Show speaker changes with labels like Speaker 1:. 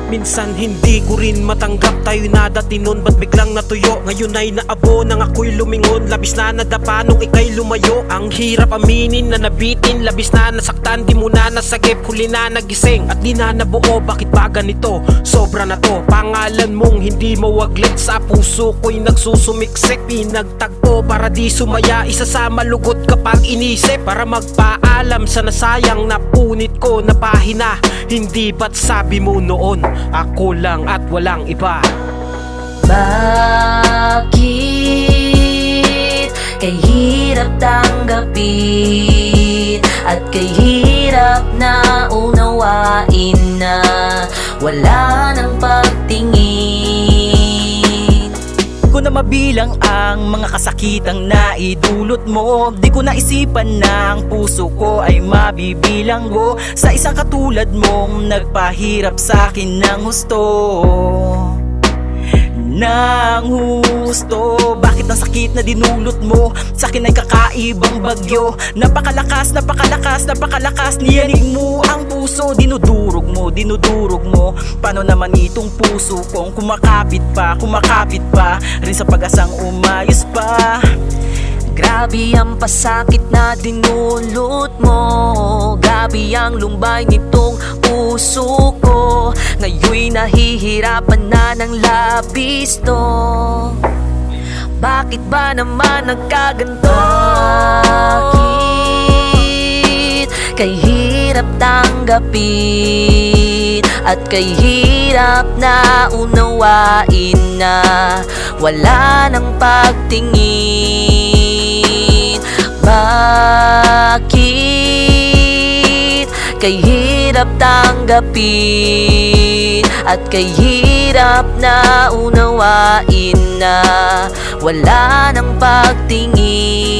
Speaker 1: Minsan hindi ko rin matanggap, tayo na dati nun, ba't biglang natuyo? Ngayon ay naabo nang ako'y lumingon, labis na nadapa nung ika'y lumayo. Ang hirap aminin na nabitin, labis na nasaktan, di mo na nasagip, huli na nagising at di na nabuo. Bakit ba ganito? Sobra na to, pangalan mong hindi mawaglit, sa puso ko'y nagsusumiksik. Pinagtagpo para di sumaya, isa sa malugod kapag inisip, para magpaalam sa nasayang napunit ko na pahina. Hindi ba't sabi mo noon, ako lang at walang iba?
Speaker 2: Bakit kay hirap tanggapin at kay hirap na unawain na wala nang pagtingin?
Speaker 3: Di ko na mabilang ang mga kasakitang naidulot mo. Di ko naisipan na ang puso ko ay mabibilang ko sa isang katulad mong nagpahirap sa akin ng husto. Bakit ang sakit na dinulot mo sa akin ay kakaibang bagyo? Napakalakas, napakalakas, napakalakas niyanig mo ang puso. Dinudurog mo, dinudurog mo. Paano naman itong puso kong kumakapit pa rin sa pag-asang umayos pa?
Speaker 2: Grabe ang pasakit na dinulot mo, grabe ang lumbay nitong puso ko. Ngayon'y nahihirapan na ng labis to. Bakit ba naman nagkaganto? Bakit kay hirap tanggapin at kay hirap na unawain na wala nang pagtingin? Bakit kay hirap tanggapin at kay hirap na unawain na wala nang pagtingin?